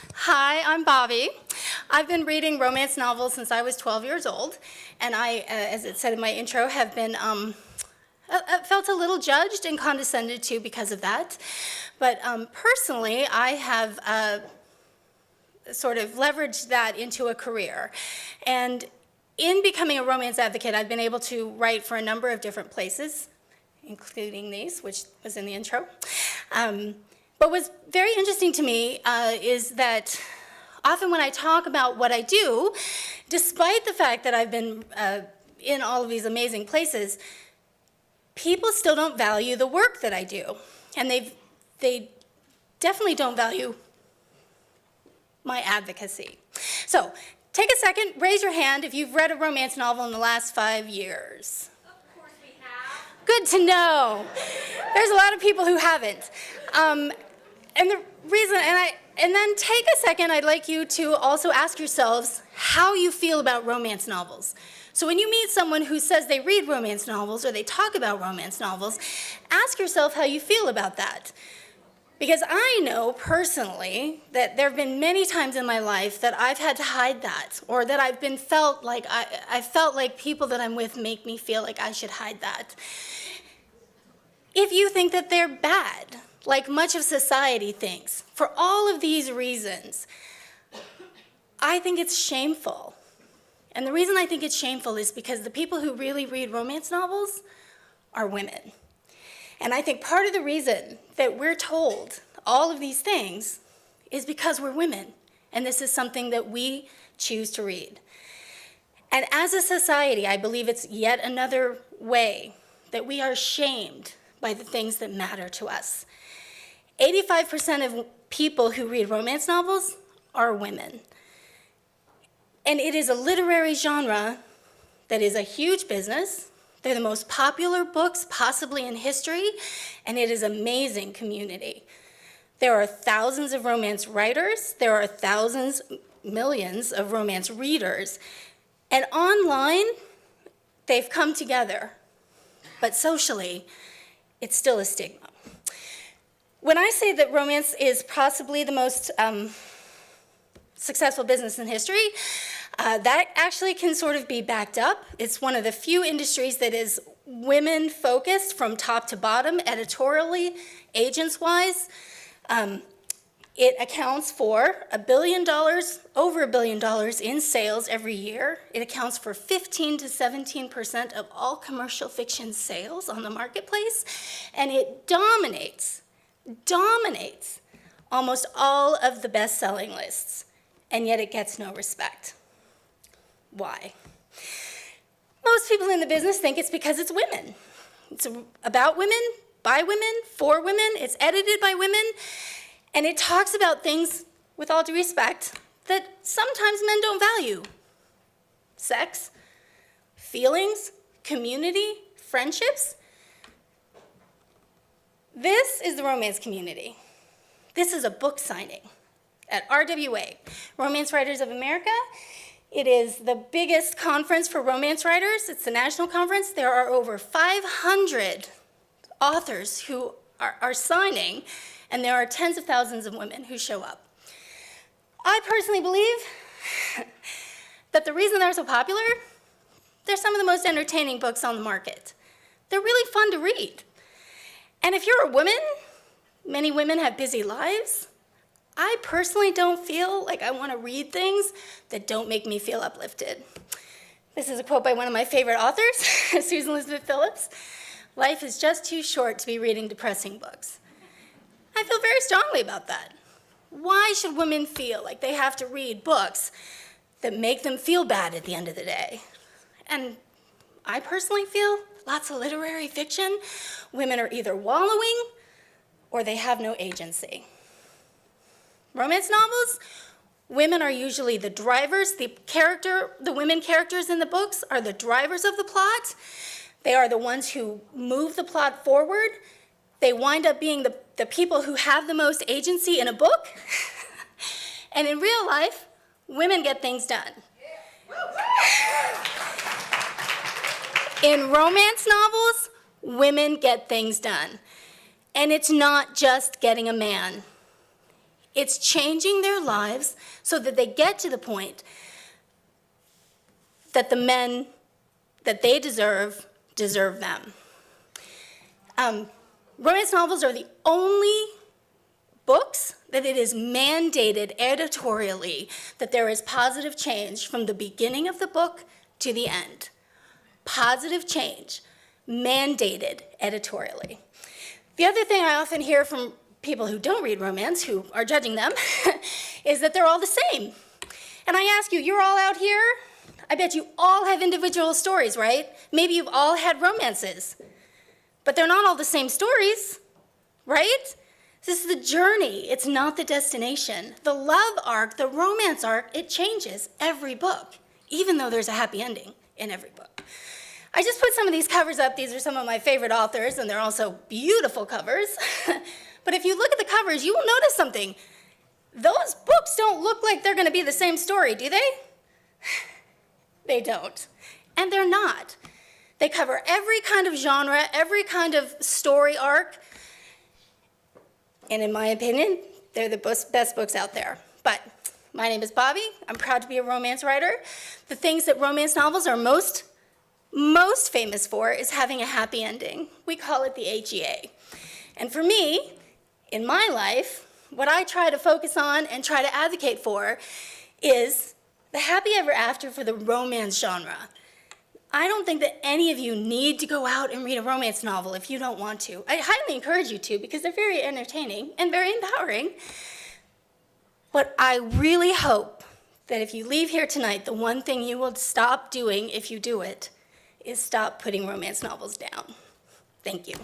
Hi, I'm Bobbi. I've been reading romance novels since I was 12 years old, and I, as it said in my intro, have been felt a little judged and condescended to because of that. But personally, I have sort of leveraged that into a career. And in becoming a romance advocate, I've been able to write for a number of different places, including these, which was in the intro. But what's very interesting to me is that often when I talk about what I do, despite the fact that I've been in all of these amazing places, people still don't value the work that I do. And they definitely don't value my advocacy. So take a second, raise your hand if you've read a romance novel in the last 5 years. Of course we have. Good to know. There's a lot of people who haven't. And the reason, and then take a second, I'd like you to also ask yourselves how you feel about romance novels. So when you meet someone who says they read romance novels or they talk about romance novels, ask yourself how you feel about that. Because I know personally that there have been many times in my life that I've had to hide that, or that I've been felt like I felt like people that I'm with make me feel like I should hide that. If you think that they're bad, like much of society thinks, for all of these reasons, I think it's shameful. And the reason I think it's shameful is because the people who really read romance novels are women. And I think part of the reason that we're told all of these things is because we're women, and this is something that we choose to read. And as a society, I believe it's yet another way that we are shamed by the things that matter to us. 85% of people who read romance novels are women. And it is a literary genre that is a huge business. They're the most popular books possibly in history, and it is an amazing community. There are thousands of romance writers. There are thousands, millions of romance readers. And online, they've come together. But socially, it's still a stigma. When I say that romance is possibly the most successful business in history, that actually can sort of be backed up. It's one of the few industries that is women-focused from top to bottom, editorially, agents-wise. It accounts for $1 billion, over $1 billion in sales every year. It accounts for 15 to 17% of all commercial fiction sales on the marketplace, and it dominates almost all of the best-selling lists, and yet it gets no respect. Why? Most people in the business think it's because it's women. It's about women, by women, for women, it's edited by women, and it talks about things, with all due respect, that sometimes men don't value. Sex, feelings, community, friendships. This is the romance community. This is a book signing at RWA, Romance Writers of America. It is the biggest conference for romance writers. It's the national conference. There are over 500 authors who are signing, and there are tens of thousands of women who show up. I personally believe that the reason they're so popular, they're some of the most entertaining books on the market. They're really fun to read. And if you're a woman, many women have busy lives. I personally don't feel like I want to read things that don't make me feel uplifted. This is a quote by one of my favorite authors, Susan Elizabeth Phillips. Life is just too short to be reading depressing books. I feel very strongly about that. Why should women feel like they have to read books that make them feel bad at the end of the day? And I personally feel lots of literary fiction, women are either wallowing or they have no agency. Romance novels, women are usually the drivers. The women characters in the books are the drivers of the plot. They are the ones who move the plot forward. They wind up being the people who have the most agency in a book. And in real life, women get things done. In romance novels, women get things done. And it's not just getting a man. It's changing their lives so that they get to the point that the men that they deserve them. Romance novels are the only books that it is mandated editorially that there is positive change from the beginning of the book to the end. Positive change, mandated editorially. The other thing I often hear from people who don't read romance, who are judging them, is that they're all the same. And I ask you, you're all out here? I bet you all have individual stories, right? Maybe you've all had romances. But they're not all the same stories, right? This is the journey, it's not the destination. The love arc, the romance arc, it changes every book, even though there's a happy ending in every book. I just put some of these covers up. These are some of my favorite authors, and they're also beautiful covers. But if you look at the covers, you will notice something. Those books don't look like they're going to be the same story, do they? They don't. And they're not. They cover every kind of genre, every kind of story arc. And in my opinion, they're the best books out there. But my name is Bobbi. I'm proud to be a romance writer. The things that romance novels are most famous for is having a happy ending. We call it the HEA. And for me, in my life, what I try to focus on and try to advocate for is the happy ever after for the romance genre. I don't think that any of you need to go out and read a romance novel if you don't want to. I highly encourage you to because they're very entertaining and very empowering. But I really hope that if you leave here tonight, the one thing you will stop doing if you do it is stop putting romance novels down. Thank you.